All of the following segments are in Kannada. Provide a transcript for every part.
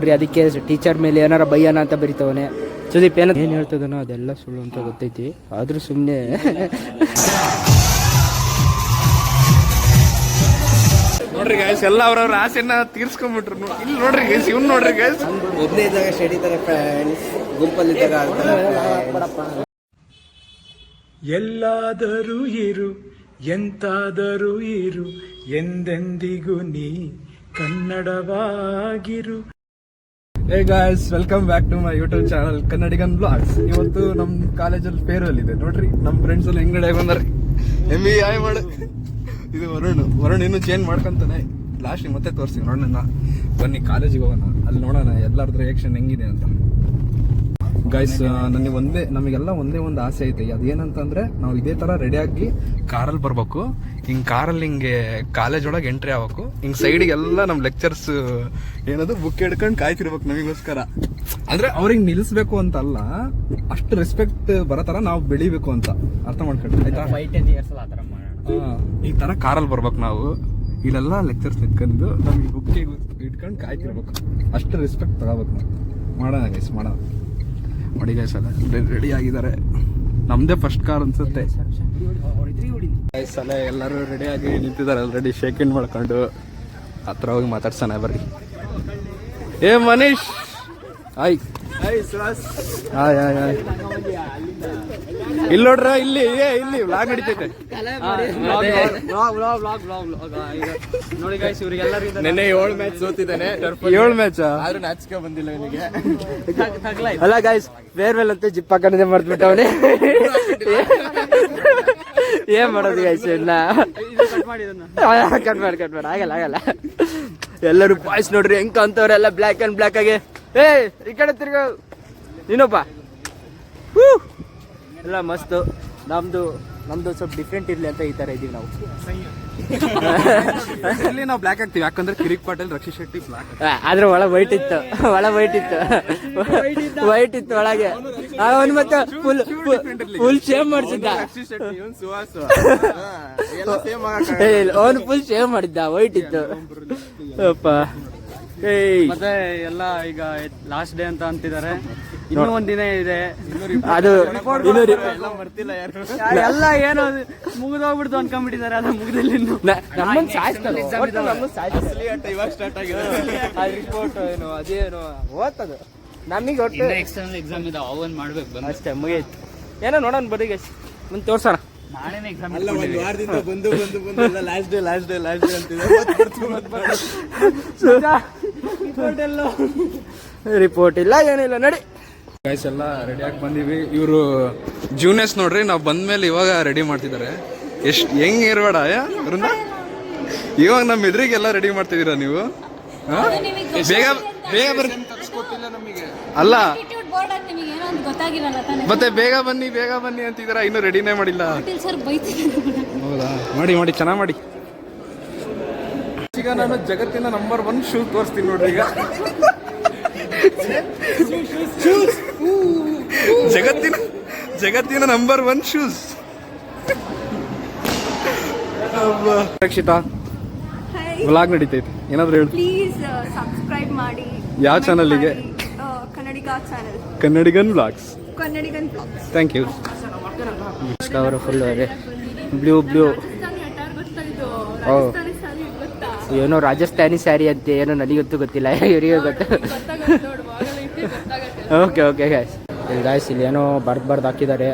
ನೋಡ್ರಿ, ಅದಕ್ಕೆ ಟೀಚರ್ ಮೇಲೆ ಏನಾರ ಬೈಯೋಣ ಅಂತ ಬರಿತವನೆ. ಸುದೀಪ್ ಏನು ಹೇಳ್ತದನೋ ಅದೆಲ್ಲ ಸುಳ್ಳು ಅಂತ ಗೊತ್ತೈತಿ, ಆದ್ರೂ ಸುಮ್ಮನೆ ನೋಡ್ರಿ ಗೈಸ್, ಎಲ್ಲ ಅವ್ರವ್ರ ಆಸೆನ ತೀರ್ಸ್ಕೊಂಡ್ಬಿಟ್ರು. ಇಲ್ಲಿ ನೋಡ್ರಿ ಗೈಸ್, ಇವ್ನು ನೋಡ್ರಿ ಗೈಸ್, ಒಬ್ಬನೇ ಇದ್ದಾಗ ಸ್ಟಡಿ ತರ ಫ್ರೆಂಡ್ಸ್, ಗುಂಪಲ್ಲಿದ್ದಾಗ ಎಲ್ಲಾದರೂ ಇರು, ಎಂತಾದರೂ ಇರು, ಎಂದೆಂದಿಗೂ ನೀ ಕನ್ನಡವಾಗಿರು. Hey guys, welcome back to my YouTube channel Kannadigan blogs. ಇವತ್ತು ನಮ್ಮ ಕಾಲೇಜಲ್ಲಿ ಫೇರ್ವೆಲ್ ಇದೆ. ನೋಡ್ರಿ ನಮ್ಮ ಫ್ರೆಂಡ್ಸ್ ಎಲ್ಲ ಹೆಂಗಡೆ ಬಂದಾರೆ. MBA ಮಾಡು. ಇದು ವರುಣ್ ಇನ್ನೂ ಚೇಂಜ್ ಮಾಡ್ಕೊಂತಾನೆ. ಲಾಸ್ಟ್ ಮತ್ತೆ ತೋರಿಸ್ತೀವಿ ನೋಡೋಣ. ಬನ್ನಿ ಕಾಲೇಜಿಗೆ ಹೋಗೋಣ, ಅಲ್ಲಿ ನೋಡೋಣ ಎಲ್ಲರದ್ದು ರಿಯಾಕ್ಷನ್ ಹೆಂಗಿದೆ ಅಂತ. ಗೈಸ್, ನಮಗೆಲ್ಲ ಒಂದೇ ಒಂದು ಆಸೆ ಐತೆ. ಅದೇನಂತಂದ್ರೆ ನಾವು ಇದೇ ತರ ರೆಡಿಯಾಗಿ ಕಾರಲ್ಲಿ ಬರ್ಬೇಕು. ಹಿಂಗ್ ಕಾರಲ್ಲಿ ಹಿಂಗೆ ಕಾಲೇಜ್ ಒಳಗೆ ಎಂಟ್ರಿ ಆಗ್ಬೇಕು. ಹಿಂಗ್ ಸೈಡಿಗೆ ಎಲ್ಲ ನಮ್ಮ ಲೆಕ್ಚರ್ಸ್ ಏನದು ಬುಕ್ ಹಿಡ್ಕೊಂಡು ಕಾಯ್ತಿರ್ಬೇಕು ನಮಗೋಸ್ಕರ. ಅಂದ್ರೆ ಅವ್ರಿಗೆ ನಿಲ್ಲಿಸ್ಬೇಕು ಅಂತ ಅಲ್ಲ, ಅಷ್ಟು ರೆಸ್ಪೆಕ್ಟ್ ಬರತರ ನಾವು ಬೆಳಿಬೇಕು ಅಂತ ಅರ್ಥ ಮಾಡ್ಕೊಂಡು ಆಯ್ತಾ. ಈ ತರ ಕಾರಲ್ಲಿ ಬರ್ಬೇಕು ನಾವು. ಇಲ್ಲೆಲ್ಲ ಲೆಕ್ಚರ್ಸ್ ನಿಂತ್ಕೊಂಡು ನಮ್ಗೆ ಬುಕ್ ಇಟ್ಕೊಂಡು ಕಾಯ್ತಿರ್ಬೇಕು. ಅಷ್ಟು ರೆಸ್ಪೆಕ್ಟ್ ತಗೋಬೇಕು ನಾವು. ಮಾಡೋಣ ಗೈಸ್, ಮಾಡೋಣ. ನೋಡಿ ಗೈಸ್, ಎಲ್ಲ ರೆಡಿ ಆಗಿದ್ದಾರೆ. ನಮ್ದೇ ಫಸ್ಟ್ ಕಾರ್ ಅನ್ಸುತ್ತೆ. ಸಲ ಎಲ್ಲರೂ ರೆಡಿಯಾಗಿ ನಿಂತಿದ್ದಾರೆ ಆಲ್ರೆಡಿ. ಶೇಕ್ ಇನ್ ಮಾಡ್ಕೊಂಡು ಹತ್ರ ಹೋಗಿ ಮಾತಾಡ್ಸೋಣ ಬರ್ರಿ. ಏ ಮನೀಶ್, ಹಾಯ್. ಇಲ್ಲಿ ನೋಡ್ರ, ಇಲ್ಲಿ ವ್ಲಾಗ್ ನಡೀತೈತೆ. ನೆನ್ನೆ 7 ಮ್ಯಾಚ್ ಸೋತಿದ್ದಾನೆ. 7 ಮ್ಯಾಚ್ ಆದ್ರೂ ನಾಚಿಕೆ ಬಂದಿಲ್ಲ ಇವನಿಗೆ. ಅಲ್ಲ ಗೈಸ್, ಫೇರ್ವೆಲ್ ಅಂತ ಜಿಪ್ ಹಾಕದೆ ಮರ್ತ್ಬಿಟ್ಟವನೇ. ಏನ್ ಮಾಡೋದು ಗೈಸ್, ಕಟ್ ಮಾಡಿ ಆಗಲ್ಲ. ಎಲ್ಲರೂ ಬಾಯ್ಸ್ ನೋಡ್ರಿ ಹೆಂಗ್ ಕಾಣ್ತವ್ರೆಲ್ಲ ಬ್ಲ್ಯಾಕ್ ಅಂಡ್ ಬ್ಲ್ಯಾಕ್ ಆಗಿ. ಏ ಈ ಕಡೆ ತಿರ್ಗ ನೀನಪ್ಪ. ಎಲ್ಲ ಮಸ್ತ್. ನಮ್ದು ಸ್ವಲ್ಪ ಡಿಫ್ರೆಂಟ್ ಇರ್ಲಿ ಅಂತ ಈ ತರ ಇದೀವಿ ನಾವು. ಇಲ್ಲಿ ನಾವು ಬ್ಲ್ಯಾಕ್ ಆಗ್ತೀವಿ, ಯಾಕಂದ್ರೆ ಕಿರಿಕ್ ಪಾಟೀಲ್, ರಕ್ಷಿತ್ ಶೆಟ್ಟಿ ಬ್ಲ್ಯಾಕ್. ಆದ್ರೆ ಒಳಗೆ ವೈಟ್ ಇತ್ತು ಒಳಗೆ. ಅವನು ಮತ್ತೆ ಫುಲ್ ಶೇವ್ ಮಾಡಿಸಿದ್ದ. ಅವನು ಫುಲ್ ಶೇವ್ ಮಾಡಿದ್ದ, ವೈಟ್ ಇತ್ತು. ಅಪ್ಪ ಮತ್ತೆ ಎಲ್ಲ ಈಗ ಲಾಸ್ಟ್ ಡೇ ಅಂತ ಅಂತಿದ್ದಾರೆ. ಇನ್ನೂ ಒಂದಿನ ಇದೆ. ಅದು ಬರ್ತಿಲ್ಲ ಯಾರು. ಎಲ್ಲ ಏನೋ ಮುಗಿದೋಗ್ಬಿಡ್ತು ಅನ್ಕೊಂಡ್ಬಿಟ್ಟಿದ್ದಾರೆ. ಅದು ಮುಗಿದಿಲ್ಲ ಇನ್ನು. ನಮ್ಮನ್ನ ಸಾಯಿಸ್ತಾರೆ. ಇವಾಗ ಸ್ಟಾರ್ಟ್ ಆಗಿದೆ ರಿಪೋರ್ಟ್ ಏನು ಅದೇನು ಓದ್ತದ. ನಮಗೆ ಒಟ್ಟು ಎಕ್ಸ್ಟರ್ನಲ್ ಎಕ್ಸಾಮ್ ಇದೆ, ಅವನ್ ಮಾಡ್ಬೇಕು ಅಷ್ಟೇ, ಮುಗಿಯೈತಿ. ಏನೋ ನೋಡೋಣ ಬರೀ ಗೈಸ್, ಮುಂದೆ ತೋರ್ಸೋಣ. ನಾಳೆನೇ ಎಕ್ಸಾಮ್. ಬಂದು ಲಾಸ್ಟ್ ಡೇ ರಿಪೋರ್ಟ್ ಇಲ್ಲ, ಏನಿಲ್ಲ. ನಡಿ ಗೈಸ್, ಎಲ್ಲ ರೆಡಿಯಾಗಿ ಬಂದೀವಿ. ಇವರು ಜೂನಿಯರ್ಸ್ ನೋಡ್ರಿ, ನಾವು ಬಂದ್ಮೇಲೆ ಇವಾಗ ರೆಡಿ ಮಾಡ್ತಿದ್ದಾರೆ. ಎಷ್ಟು ಹೆಂಗ್ ಇರ್ಬೇಡ ವೃಂದ. ಇವಾಗ ನಮ್ಮ ಎದುರಿಗೆಲ್ಲ ರೆಡಿ ಮಾಡ್ತಿದ್ದೀರಾ ನೀವು. ಬೇಗ ಬರ್ರಿ. ಅಲ್ಲ ಮತ್ತೆ ಬೇಗ ಬನ್ನಿ ಅಂತಿದ್ದೀರಾ, ಇನ್ನೂ ರೆಡಿನೇ ಮಾಡಿಲ್ಲ. ಹೌದಾ, ಮಾಡಿ ಚೆನ್ನಾಗಿ ಮಾಡಿ. ಈಗ ನಾನು ಜಗತ್ತಿನ ನಂಬರ್ 1 ಶೂ ತೋರಿಸ್ತೀನಿ ನೋಡ್ರಿ. ಈಗ ಜಗತ್ತಿನ ನಂಬರ್ 1 ಶೂಸ್. ರಕ್ಷಿತಾ, ವ್ಲಾಗ್ ನಡೀತೈತಿ, ಏನಾದ್ರು ಹೇಳಿ. ಪ್ಲೀಸ್ ಸಬ್ಸ್ಕ್ರೈಬ್ ಮಾಡಿ. ಯಾವ ಚಾನಲ್ಗೆ? Kannadigan blogs. Thank you. Full blue ಏನೋ ರಾಜಸ್ಥಾನಿ ಸ್ಯಾರಿ ಅಂತೆ, ಏನೋ ನನಗಂತೂ ಗೊತ್ತಿಲ್ಲ, ಇವರಿಗೆ ಗೊತ್ತು. ಓಕೆ ಗಾಯ್ಸ್, ಇಲ್ಲಿ ಏನೋ ಬರ್ದು ಹಾಕಿದ್ದಾರೆ.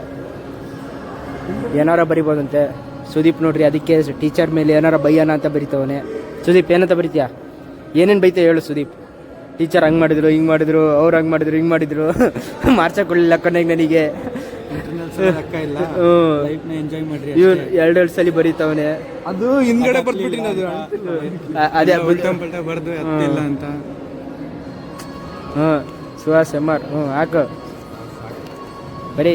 ಏನಾರ ಬರಿಬೋದಂತೆ. ಸುದೀಪ್ ನೋಡ್ರಿ, ಅದಕ್ಕೆ ಟೀಚರ್ ಮೇಲೆ ಏನಾರ ಬೈಯೋಣ ಅಂತ ಬರಿತವನೆ. ಸುದೀಪ್ ಏನಂತ ಬರಿತೀಯಾ? ಏನೇನು ಬೈತ ಹೇಳು ಸುದೀಪ್. ಟೀಚರ್ ಹಂಗೆ ಮಾಡಿದ್ರು, ಹಿಂಗೆ ಮಾಡಿದ್ರು, ಅವ್ರು ಹಂಗೆ ಮಾಡಿದ್ರು, ಹಿಂಗೆ ಮಾಡಿದ್ರು. ಮಾರ್ಚಕೊಳ್ಳಿಲ್ಲ ಕೊನೆಗೆ ನನಗೆ. ಎಂಜಾಯ್ ಮಾಡ್ರಿ. ಇವ್ರು 2 ಸಲ ಬರೀತವನೆ. ಅದು ಹಿಂದ್ಗಡೆ ಬರ್ಬಿಟ್ಟಿನ ಅದೇ ಬರ್ದು ಅಂತ. ಸುಹಾಸ್ MR ಹಾಕು ಬರೀ.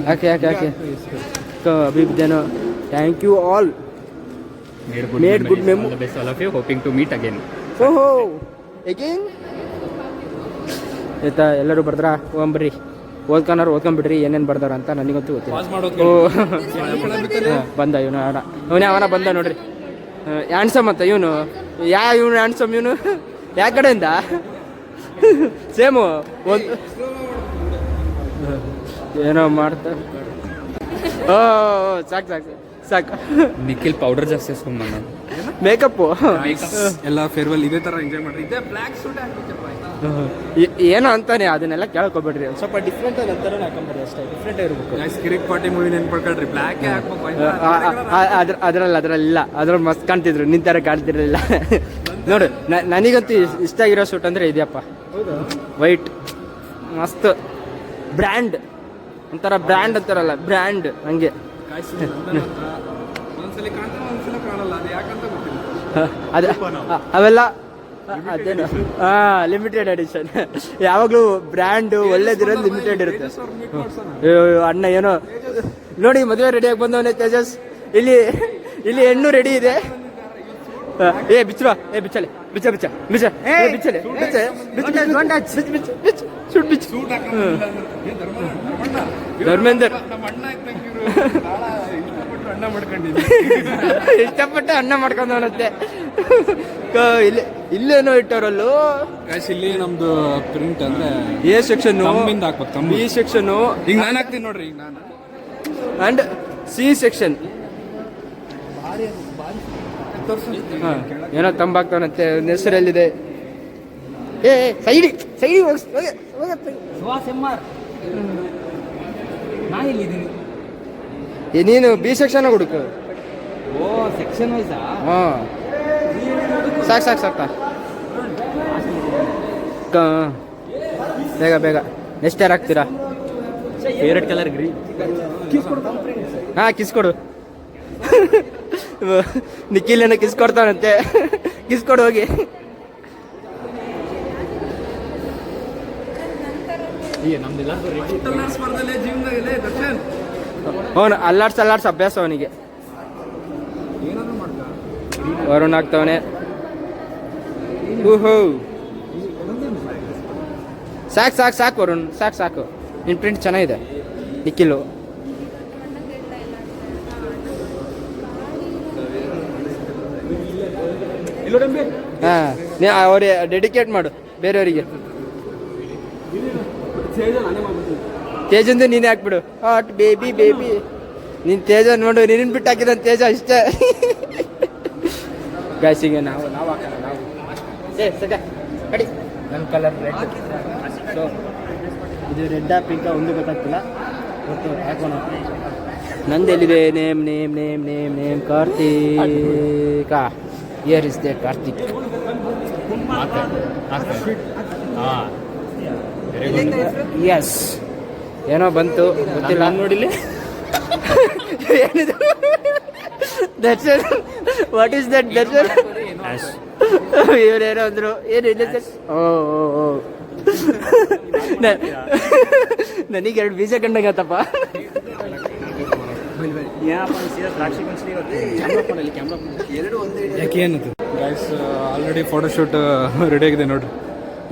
ಹಾಕಿ ಅಭಿವೃದ್ಧಿನೋ. Thank you all. Made good memory. Best all of you. Hoping to meet again. again. ಆಯ್ತಾ, ಎಲ್ಲರೂ ಬರ್ದ್ರಾ? ಹೋಗ್ಬರ್ರಿ, ಓದ್ಕೊಂಡ್ಬಿಡ್ರಿ ಏನೇನು ಬರ್ದಾರ ಅಂತ. ನನಗಂತೂ ಗೊತ್ತಿಲ್ಲ. ಬಂದ ಅವನ ಬಂದ ನೋಡ್ರಿ. ಹ್ಯಾಂಡ್ಸಮ್ ಅಂತ ಇವನು ಇವನು ಹ್ಯಾಂಡ್ಸಮ್ ಇವನು ಯಾವ ಕಡೆಯಿಂದ ಸೇಮು ಒಂದು ಏನೋ ಮಾಡ್ತಾ ಓ ಸಾಕು ಸಾಕು ಸಾಕು ನಿಖಿಲ್ ಪೌಡರ್ ಜಾಸ್ತಿ ಹಾಸ್ಕೊಂಡ್ ಮೇಕಪ್ಪು ಎಲ್ಲ ಫೇರ್ವೆಲ್ ಇದೇ ತರ ಎಂಜಾಯ್ ಮಾಡ್ರಿ. ಇದೇ ಬ್ಲ್ಯಾಕ್ ಸೂಟ್ ಏನೋ ಅಂತಾನೆ ಅದನ್ನೆಲ್ಲ ಕೇಳ್ಕೊಬೇಡ್ರಿ. ಒಂದು ಸ್ವಲ್ಪ ಡಿಫ್ರೆಂಟ್ ಆಗಿ ಅಂತಾನೆ ಹಾಕೊಂಡ್ಬರ್ರಿ ಅಷ್ಟೇ. ಡಿಫ್ರೆಂಟ್ ಇರಬೇಕು. ಕಿರಿಕ್ ಪಾರ್ಟಿ ಮೂವಿ ನೆನ್ಪಡ್ಕೊಳ್ರಿ, ಬ್ಲ್ಯಾಕ್ ಹಾಕ್ಬೇಕು. ಅದ್ರಲ್ಲ ಅದ್ರಲ್ಲಿ ಮಸ್ತ್ ಕಾಣ್ತಿದ್ರು, ನಿಂತರ ಕಾಣ್ತಿರ್ಲಿಲ್ಲ. ನೋಡು ನನಗಂತೂ ಇಷ್ಟ ಆಗಿರೋ ಸೂಟ್ ಅಂದ್ರೆ ಇದೆಯಪ್ಪ, ವೈಟ್ ಮಸ್ತ್ ಬ್ರ್ಯಾಂಡ್, ಒಂಥರ ಬ್ರ್ಯಾಂಡ್ ಅಂತಾರಲ್ಲ ಬ್ರ್ಯಾಂಡ್ ಹಂಗೆ. ಒಂದ್ಸಲಿ ಕಾಣ್ತಾರೆ ಒಂದ್ಸಲ ಕಾಣಲ್ಲ, ಅದು ಯಾಕಂತ ಗೊತ್ತಿಲ್ಲ. ಅದೇ ಅವೆಲ್ಲ ಅದೇನು ಲಿಮಿಟೆಡ್ ಎಡಿಷನ್. ಯಾವಾಗಲೂ ಬ್ರ್ಯಾಂಡು ಒಳ್ಳೇದಿರೋದು ಲಿಮಿಟೆಡ್ ಇರುತ್ತೆ. ಅಣ್ಣ ಏನೋ ನೋಡಿ ಮದುವೆ ರೆಡಿಯಾಗಿ ಬಂದವನೇ ತೇಜಸ್. ಇಲ್ಲಿ ಹೆಣ್ಣು ರೆಡಿ ಇದೆ. ಏ ಬಿಚ್ಚುವ, ಏ ಬಿಚ್ಚಲೆ, ಬಿಚ್ಚ ಬಿಚ್ಚ ಬಿಚ್ಚ ಬಿಚ್ಚಲೆ ಬಿಚ್ಚ ಧರ್ಮೇಂದರ್ ಇಷ್ಟಪಟ್ಟು ಅನ್ನ ಮಾಡ್ಕೊಂಡವನತ್ತೆ. ಇಲ್ಲೇನೋ ಇಟ್ಟವರಲ್ಲೂ. ಇಲ್ಲಿ ನಮ್ದು ಪ್ರಿಂಟ್ ಅಂದ್ರೆ ಎ ಸೆಕ್ಷನ್, ಬಿ ಸೆಕ್ಷನ್, ಈಗ ನಾನು ಹಾಕ್ತೀನಿ ನೋಡ್ರಿ. ಈಗ ನಾನು ಅಂಡ್ ಸಿ ಸೆಕ್ಷನ್. ಏನೋ ತಂಬಾಕ್ತಾನಂತೆ. ಹೆಸರಲ್ಲಿದೆ. ಏ ಸೈಡಿ ಸೈಡಿ ನೀನು ಬಿ ಸೆಕ್ಷನ್ ಹುಡುಕು. ಓ ಸೆಕ್ಷನ್ ವೈಸಾ? ಹಾಂ ಸಾಕು ಬೇಗ ಬೇಗ. ನೆಕ್ಸ್ಟ್ ಯಾರು ಹಾಕ್ತೀರಾ? Favourite colour green. ಹಾಂ ಕಿಸ್ ಕೊಡು. ನಿಖಿಲ್ ಏನೋ ಕಿಸ್ ಕೊಡ್ತಾನಂತೆ. ಕಿಸ್ ಕೊಡು ಹೋಗಿ. ಅವನು ಅಲ್ಲಾಡ್ಸ್ ಅಭ್ಯಾಸ ಅವನಿಗೆ. ವರುಣ್ ಆಗ್ತವನೆ. ಸಾಕು ವರುಣ್, ಸಾಕು. ನಿನ್ನ ಪ್ರಿಂಟ್ ಚೆನ್ನಾಗಿದೆ ನಿಖಿಲು. ಹಾಂ ಅವ್ರಿಗೆ ಡೆಡಿಕೇಟ್ ಮಾಡು ಬೇರೆಯವರಿಗೆ. ತೇಜಂದು ನೀನೇ ಹಾಕ್ಬಿಡು. ಹಾಟ್ ಬೇಬಿ ನೀನು ತೇಜ ನೋಡು, ನಿನ್ನ ಬಿಟ್ಟು ಹಾಕಿದ ತೇಜ ಇಷ್ಟೇ. ಗಾಯ್ಸಿಗೆ ನಾವು ಹಾಕೋಣ. ಕಡಿ ನನ್ನ ಕಲರ್ ರೆಡ್. ಸೊ ಇದು ರೆಡ್ಡಾ ಪಿಂಕಾ ಒಂದು ಗೊತ್ತಾಗ್ತಿಲ್ಲ, ಒಟ್ಟು ಹಾಕೋಣ. ನಂದು ಎಲ್ಲಿದೆ? Name Karthika. Here is the Karthik. ಎಸ್ ಏನೋ ಬಂತು ಗೊತ್ತಿಲ್ಲ. ನೋಡಿಲಿ ಏನಿದು? Darshan, what is that Darshan? ಇವರೇನೋ ಅಂದ್ರು. ಏನಿಲ್ಲ ಸರ್. ಓ ನನಗೆ 2 ಬೀಜ ಕಂಡಂಗತ್ತಪ್ಪ. ಯಾಕೆ ಏನದು ಗೈಸ್? ಆಲ್ರೆಡಿ ಫೋಟೋಶೂಟ್ ರೆಡಿ ಆಗಿದೆ ನೋಡ್ರಿ.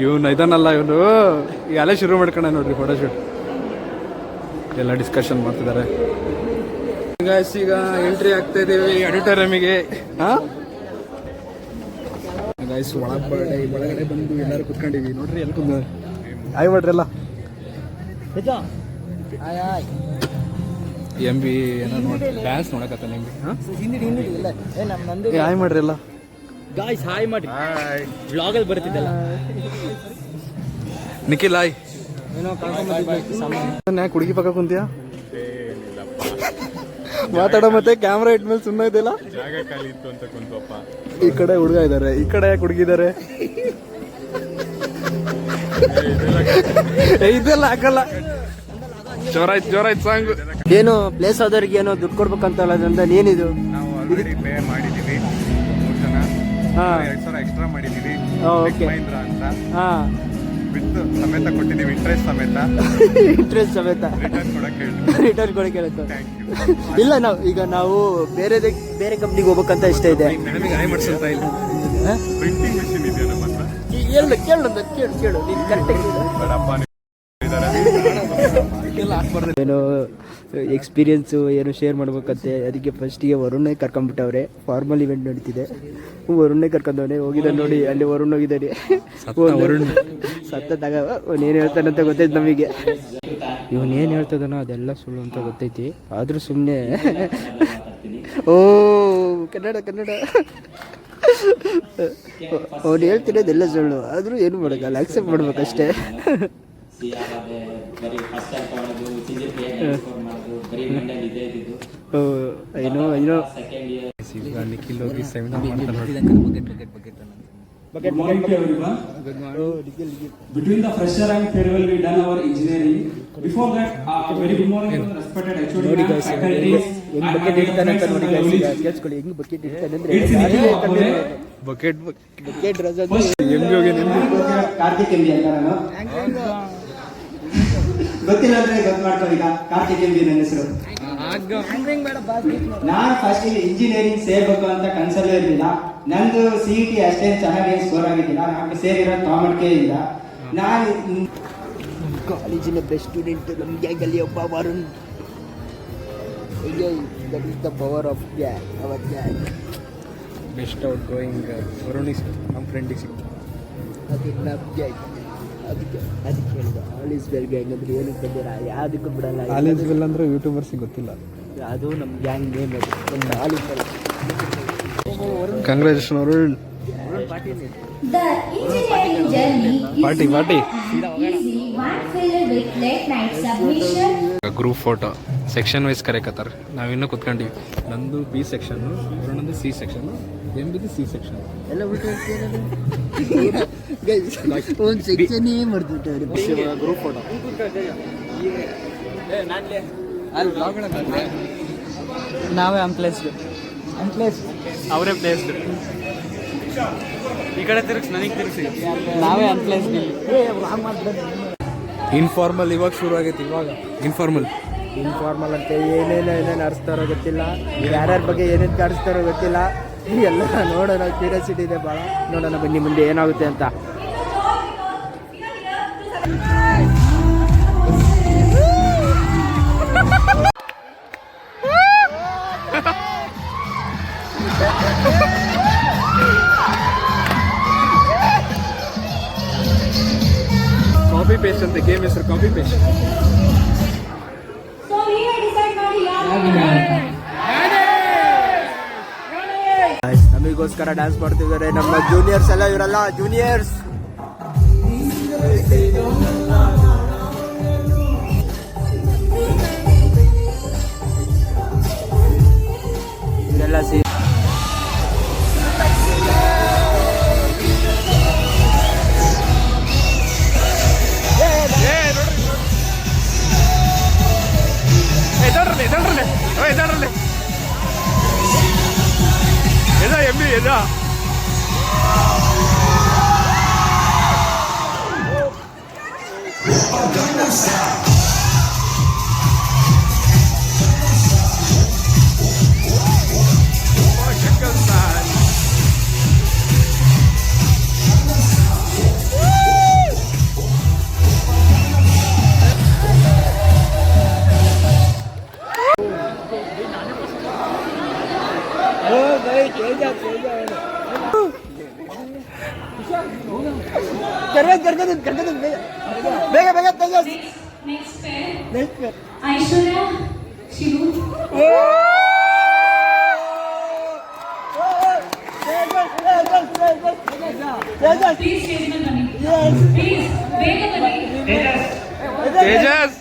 ಇವನು ಇದನ್ನಲ್ಲ, ಇವನು ಎಲ್ಲ ಶುರು ಮಾಡ್ಕೊಂಡ ನೋಡ್ರಿ ಫೋಟೋಶೂಟ್. ಎಲ್ಲ ಡಿಸ್ಕಷನ್ ಮಾಡ್ತಿದ್ದಾರೆ ಗೈಸ್. ಈಗ ಎಂಟ್ರಿ ಆಗ್ತಾ ಇದೀವಿ ಆಡಿಟೋರಿಯಮಿಗೆ. ಗೈಸ್ ಒಳಗಡೆ ಬಂದು ಎಲ್ಲರೂ ಕುತ್ಕೊಂಡಿವಿ ನೋಡ್ರಿ. ಎಲ್ಲಿ ಕುಂದ ಆಯ್ ಮಾಡ್ರಿ ಎಲ್ಲ. ಎಂ ಬಿ ಏನೋ ನೋಡಿ ಡ್ಯಾನ್ಸ್ ನೋಡಕತ್ತ. ನಿಮ್ಗೆ ಆಯ್ ಮಾಡ್ರಿ ಎಲ್ಲ. ಗಾಯ್ಸ್ ಹಾಯ್ ಮಾಡಿ, ವ್ಲಾಗಲ್ಲಿ ಬರ್ತಿದ್ದಲ್ಲ. ನಿಖಿಲ್ ಆಯ್. ಏನೋ ಹುಡುಗಿ ಪಕ್ಕ ಕುಂತೀಯ ಮಾತಾಡೋ. ಮತ್ತೆ ಕ್ಯಾಮ್ರಾ ಇಟ್ಮೇಲೆ ಸುಮ್ಮನೆ ಇದೆಯಲ್ಲ. ಈ ಕಡೆ ಹುಡುಗ ಇದಾರೆ, ಈ ಕಡೆ ಹುಡುಗಿದ್ದಾರೆ. ಇದೆಲ್ಲ ಹಾಕಲ್ಲ. ಜೋರಾಯ್ತು ಸಾಂಗ್. ಏನು ಪ್ಲೇಸ್ ಆದವ್ರಿಗೆ ಏನೋ ದುಡ್ಡು ಕೊಡ್ಬೇಕಂತಲ್ಲ, ಅದ್ರಿಂದ ಏನಿದು? ಪೇ ಮಾಡಿದೀವಿ 3 ಜನ. 2,000 ಎಕ್ಸ್ಟ್ರಾ ಮಾಡಿದೀವಿ. ಮಹೀಂದ್ರ ಅಂತ. ವಿತ್ ಸಮೇತ ಕೊಟ್ಟಿದೀವಿ, ಇಂಟ್ರೆಸ್ಟ್ ಸಮೇತ ರಿಟರ್ನ್ ಕೊಡಕ್ಕೆ ಹೇಳುತ್ತೆ. ಇಲ್ಲ ನಾವು ಬೇರೆ ಕಂಪ್ನಿಗೆ ಹೋಗ್ಬೇಕಂತ ಇಷ್ಟ ಇದೆ. ಪ್ರಿಂಟಿಂಗ್ ಮೆಷಿನ್ ಇದೆಯಾ ನಮ್ಮ ಹತ್ರ? ಕೇಳು. ಏನು ಎಕ್ಸ್ಪೀರಿಯೆನ್ಸು ಏನು ಶೇರ್ ಮಾಡ್ಬೇಕಂತೆ. ಅದಕ್ಕೆ ಫಸ್ಟಿಗೆ ವರುಣೇ ಕರ್ಕೊಂಡ್ಬಿಟ್ಟವ್ರೆ. ಫಾರ್ಮಲ್ ಇವೆಂಟ್ ನಡೀತಿದೆ, ವರುಣೇ ಕರ್ಕೊಂಡವನೆ. ಹೋಗಿದ್ದಾನೆ ನೋಡಿ, ಅಲ್ಲಿ ವರುಣ್ ಹೋಗಿದ್ದಾನೆ. ಸತ್ತ ಏನು ಹೇಳ್ತಾನಂತ ಗೊತ್ತೈತೆ ನಮಗೆ. ಇವನೇನು ಹೇಳ್ತದನೋ ಅದೆಲ್ಲ ಸುಳ್ಳು ಅಂತ ಗೊತ್ತೈತಿ, ಆದರೂ ಸುಮ್ಮನೆ ಓ ಕನ್ನಡ ಅವ್ನು ಹೇಳ್ತಿರೋದೆಲ್ಲ ಸುಳ್ಳು, ಆದರೂ ಏನು ಮಾಡೋಕ್ಕಲ್ಲ, ಅಕ್ಸೆಪ್ಟ್ ಮಾಡ್ಬೇಕಷ್ಟೇ. ಏನೋ ಈಗ ನಿಖಿಲ್ ಹೋಗಿ seminar Good morning to everyone. Between the fresher and farewell, we done our engineering. Before that, very good morning to the respected HOD ನೋಡಿ and guys, faculties. ಹೆಂಗ್ ಬಕೆಟ್ ಇಡ್ತಾನೆ ಅಂತ ನೋಡಿ guys, ಈಗ ಕೇಳಿಸ್ಕೊಳ್ಳಿ ಹೆಂಗ್ ಬಕೆಟ್ ಇಡ್ತಾನೆ ಅಂದ್ರೆ It's Nikhil Akole. ಬಕೆಟ್ ರಜಾ ಕಾರ್ತಿಕ್ ಎಂಬಿ ಅಂತ ನಾನು ಗೊತ್ತಿಲ್ಲ ಅಂದ್ರೆ ಗೊತ್ತು ಮಾಡ್ಕೋ. ಈಗ ಕಾರ್ತಿಕ್ ಎಂಬಿ ನನ್ನ ಹೆಸರು. ನಾನು ಫಸ್ಟ್ ಇಂಜಿನಿಯರಿಂಗ್ ಸೇರ್ಬೇಕು ಅಂತ ಕನ್ಸಲ್ಲೇ ಇರಲಿಲ್ಲ. ನಂದು CET ಅಷ್ಟೇನು ಚೆನ್ನಾಗಿ ಸ್ಕೋರ್ ಆಗಿದ್ದಿಲ್ಲ. ನಾನು ಸೇರಿರೋ ಕಾಮರ್ಕೆ ಇಲ್ಲ. ನಾನು ಕಾಲೇಜಿನ ಬೆಸ್ಟ್ ಸ್ಟೂಡೆಂಟ್ ನಮ್ಮ ಗ್ಯಾಂಗಲ್ಲಿ ಒಬ್ಬ Varun. That is the power of gang, our gang. Best outgoing ವರುಣಿಗೆ ನಮ್ಮ ಫ್ರೆಂಡಿಗೆ ಸಿಕ್ತು. ಅದು ನಮ್ಮ ಗ್ಯಾಂಗ್. ಅದಕ್ಕೆ ಹೇಳಿದ ಆಲ್ ಈಸ್ ವೆಲ್ ಗ್ಯಾಂಗ್ ಅಂದ್ರೆ ಏನಕ್ಕೆ ಬಂದಿರ, ಯಾವುದಕ್ಕೂ ಬಿಡಲ್ಲ. ಕಾಲೇಜ್ ಬೆಲ್ ಅಂದ್ರೆ ಯೂಟ್ಯೂಬರ್ಸಿಗೆ ಗೊತ್ತಿಲ್ಲ. ಅದು ನಮ್ಮ ಗ್ಯಾಂಗ್ ನೇಮ್. ಅದು ಒಂದು all is well. Congratulation Varun. The engineering journey is Party. not easy, one filled with late night submission. Group photo section wise ಕರೆಕತ್ತಾರೆ. ನಾವಿನ್ನೂ ಕುತ್ಕೊಂಡಿವಿ. ನಂದು B ಸೆಕ್ಷನ್ನು, ವರುಣಂದು C ಸೆಕ್ಷನ್ನು, ಎಂಬಿದು C ಸೆಕ್ಷನ್. ಎಲ್ಲ ಉಲ್ಟಾ ಒಂದು ಸೆಕ್ಷನೇ ಮಾಡ್ಬಿಟ್ಟವ್ರೆ. ಗ್ರೂಪ್ ಫೋಟೋ ನಾವೇ ಅನ್ಪ್ಲೇಸ್ಡ್, ಅವರೇ ಪ್ಲೇಸ್ಡ್. ಈ ಕಡೆ ತಿರುಗಿಸಿ, ನನಗೆ ತಿರುಗಿಸಿ. ನಾವೇ ಅನ್ಪ್ಲೇಸ್ಡ್. ಇನ್ಫಾರ್ಮಲ್ ಇವಾಗ ಶುರು ಆಗೈತಿ. ಇವಾಗ ಇನ್ಫಾರ್ಮಲ್ ಅಂತ ಏನೇನು ಆರಿಸ್ತಾರೋ ಗೊತ್ತಿಲ್ಲ, ಯಾರ್ಯಾರ ಬಗ್ಗೆ ಏನೇನು ಕಾಡಿಸ್ತಾರೋ ಗೊತ್ತಿಲ್ಲ. ಎಲ್ಲ ನೋಡೋಣ, ಕ್ಯೂರಿಯಾಸಿಟಿ ಇದೆ ಭಾಳ. ನೋಡೋಣ ಬನ್ನಿ ಮುಂದೆ ಏನಾಗುತ್ತೆ ಅಂತ. ಕಾಪಿ ಪೇಸ್ಟ್ ಅಂತ ಗೇಮ್ ಹೆಸರು, copy paste. So here decide ಮಾಡಿ ಯಾರು ನಮಗೋಸ್ಕರ ಡ್ಯಾನ್ಸ್ ಮಾಡ್ತಿದ್ದಾರೆ ನಮ್ಮ ಜೂನಿಯರ್ಸ್ ಎಲ್ಲ. ಇವರೆಲ್ಲ ಜೂನಿಯರ್ಸ್. ಇದೆಲ್ಲ ಬೇಗ Next pair. Aishwarya, Shivu. Please stage ಮೇಲೆ ಬನ್ನಿ. Please ಬೇಗ ಬನ್ನಿ. ತೇಜಸ್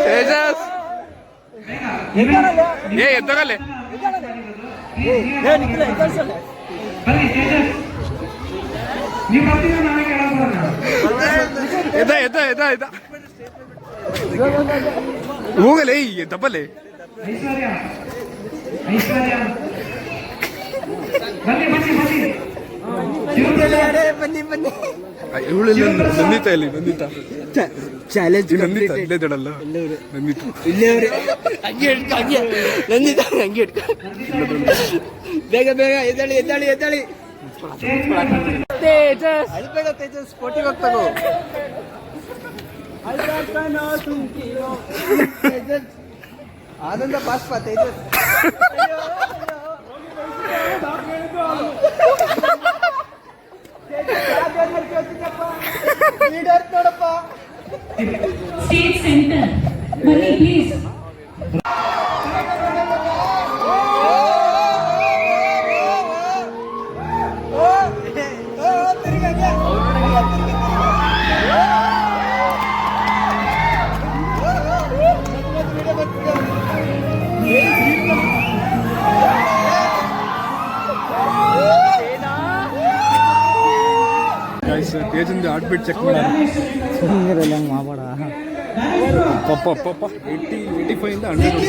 ತೇಜಸ್ ಎದ್ದೋಗಲ್ಲೇ. ಹೋಗಲೇ ದಬ್ಬಲೆ. ಬನ್ನಿ ಇವಳೆಲ್ಲ ನಂದಿತಾ ಇಲ್ಲಿ, ನಂದಿತಾ ಚಾಲೆಂಜ್ ನಂದಿತಾ ಇಲ್ಲೇ ದಡಲ್ಲ, ನಂದಿತಾ ಇಲ್ಲೇ ಅವ್ರೆ. ಹಂಗೆ ಹಿಡ್ಕ, ಹಂಗೆ ನಂದಿತ, ಹಂಗೆ ಹಿಡ್ಕ. ಬೇಗ ಎದ್ದಾಳಿ. ತೇಜಸ್ ಅಳ್ಬೇಡ ತೇಜಸ್, ಸ್ಪೋರ್ಟಿವ್ ಆಗಿ ತಗೋ. ಆನಂದ ಬಾಷ್ಪ ತೇಜಸ್. ಸ್ಟೇಟ್ ಸೆಂಟರ್ ಬನ್ನಿ ಪ್ಲೀಸ್. ತೇಜಂದು ಹಾರ್ಟ್ ಬೀಟ್ ಚೆಕ್ ಮಾಡೋಣ. ಮಾಡಬೇಡ. ಪಪ್ಪ 85 ಇಂದ 100.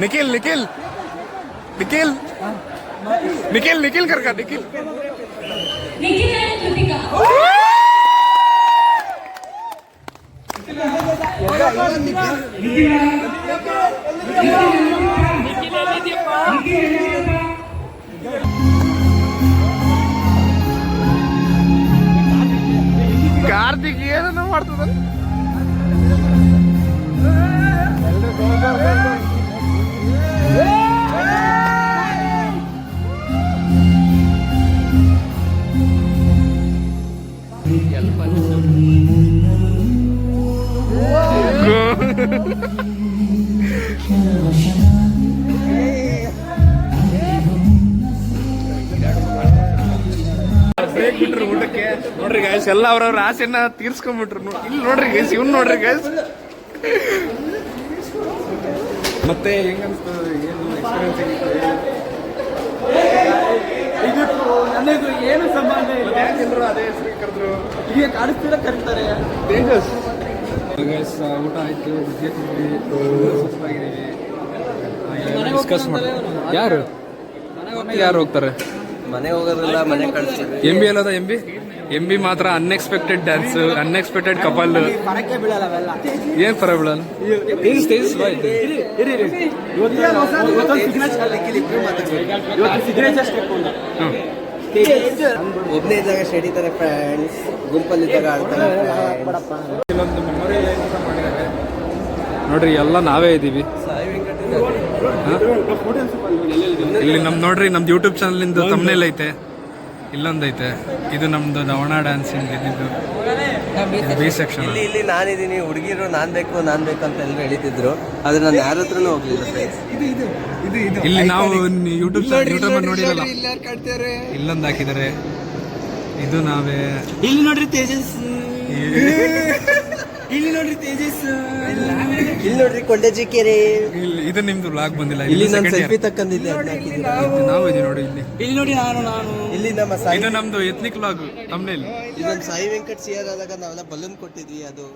ನಿಖಿಲ್ ನಿಖಿಲ್ ನಿಖಿಲ್ ನಿಖಿಲ್ ನಿಖಿಲ್ ಕರ್ಕ ನಿಖಿಲ್. ನಿಖಿಲ್ and ಕೃತಿಕಾ. ಕಾರ್ತಿಕ್ ಏನನ್ನ ಮಾಡ್ತದ? ಬ್ರೇಕ್ ಬಿಟ್ರು ಊಟಕ್ಕೆ. ನೋಡ್ರಿ ಗೈಸ್, ಎಲ್ಲ ಅವ್ರವ್ರ ಆಸೆನ ತೀರ್ಸ್ಕೊಂಡ್ಬಿಟ್ರು. ಇಲ್ಲಿ ನೋಡ್ರಿ ಗೈಸ್, ಇವ್ನು ನೋಡ್ರಿ ಗೈಸ್. ಮತ್ತೆ ಹೆಂಗನ್ಸ್ತದೆ, ಏನು ಎಕ್ಸ್ಪೀರಿಯನ್ಸ್ ನನಗೂ ಏನು ಸಂಬಂಧ ಇಲ್ಲ. ಯಾಕೆಂದ್ರು ಅದೇ ಹೆಸರು ಕರೆದ್ರು, ಈಗ ಕಾಣಿಸ್ತಿರ ಕರೀತಾರೆ. ತೇಜಸ್. ಗೈಸ್ ಊಟ ಆಯ್ತು, ಬಿಸ್ಕೆಟ್ ತಿಂದ್ವಿ, ಸುಸ್ತಾಗಿದ್ದೀವಿ. ಡಿಸ್ಕಸ್ ಮಾಡಿ ಯಾರು ಹೋಗ್ತಾರೆ? ಮನೆ ಹೋಗೋದಿಲ್ಲ, ಮನೆ ಕಳಿಸ್ತೀವಿ. MB ಅಲ್ಲದ MB ಮಾತ್ರ ಅನ್ಎಕ್ಸ್ಪೆಕ್ಟೆಡ್ ಡ್ಯಾನ್ಸ್, ಅನ್ಎಕ್ಸ್ಪೆಕ್ಟೆಡ್ ಕಪಲ್. ಪರಕ್ಕೆ ಬೀಳಲ್ಲ ಅವೆಲ್ಲ. ಏನ್ ಪರ ಬೀಳಲ್ಲ. ಒಬ್ಬನೇ ಇದ್ದಾಗ ಶೆಡಿತಾರೆ ಫ್ರೆಂಡ್ಸ್, ಗುಂಪಲ್ಲಿದ್ದಾಗ ಆಡ್ತಾರೆ. ಇಲ್ಲೊಂದು ಮೆಮೊರಿ ಲೈನ್ ಅಂತ ಮಾಡಿದ್ದಾರೆ ನೋಡ್ರಿ, ಎಲ್ಲ ನಾವೇ ಇದ್ದೀವಿ. ಇಲ್ಲಿ ನಮ್ದು ನೋಡ್ರಿ, ನಮ್ದು ಯೂಟ್ಯೂಬ್ ಚಾನಲ್ ಇಂದು ತಮ್ಮನೇಲ್ ಐತೆ, ಇಲ್ಲೊಂದೈತೆ. ಇದು ನಮ್ದು ದವಣ ಡ್ಯಾನ್ಸ್ ಇದ್ದಿದ್ದು ಬಿ ಸೆಕ್ಷನ್. ಇಲ್ಲಿ ನಾನಿದ್ದೀನಿ, ಹುಡುಗಿರು ನಾನ್ ಬೇಕು ಅಂತ ಎಲ್ಲರೂ ಹೇಳಿದ್ರು, ಆದ್ರೆ ನಾನು ಯಾರ ಹತ್ರನೂ ಹೋಗ್ಲಿಲ್ಲ. ಇಲ್ಲಿ ನಾವು ಯೂಟ್ಯೂಬ್ ನೋಡಿರಲ್ಲ, ಇಲ್ಲೊಂದು ಹಾಕಿದ್ದಾರೆ. ಇದು ನಾವೇ. ಇಲ್ಲಿ ನೋಡ್ರಿ ತೇಜಸ್, ಇಲ್ಲಿ ನೋಡ್ರಿ ತೇಜಸ್, ಇಲ್ಲಿ ನೋಡ್ರಿ ಕೊಂಡಜಿ ಕೆರೆ. ಇದು ನಿಮ್ದು ವ್ಲಾಗ್ ಬಂದಿಲ್ಲ. ಇಲ್ಲಿ ನಾನು ಸೆಲ್ಫಿ ತಕ್ಕಂದಿದ್ದೆ, ನಾವು ಇದೀವಿ ನೋಡಿ. ಇಲ್ಲಿ ನೋಡಿ ನಾನು ಇಲ್ಲಿ ನಮ್ಮ ಇದು ನಮ್ದು ಎತ್ನಿಕ್ ವ್ಲಾಗ್ ತಮ್ಮನೇಲಿ. ಇದೊಂದು ಸಾಯಿ ವೆಂಕಟ್ ಸಿಆರ್ ಆದಾಗ ನಾವೆಲ್ಲ ಬಲೂನ್ ಕೊಟ್ಟಿದ್ವಿ. ಅದು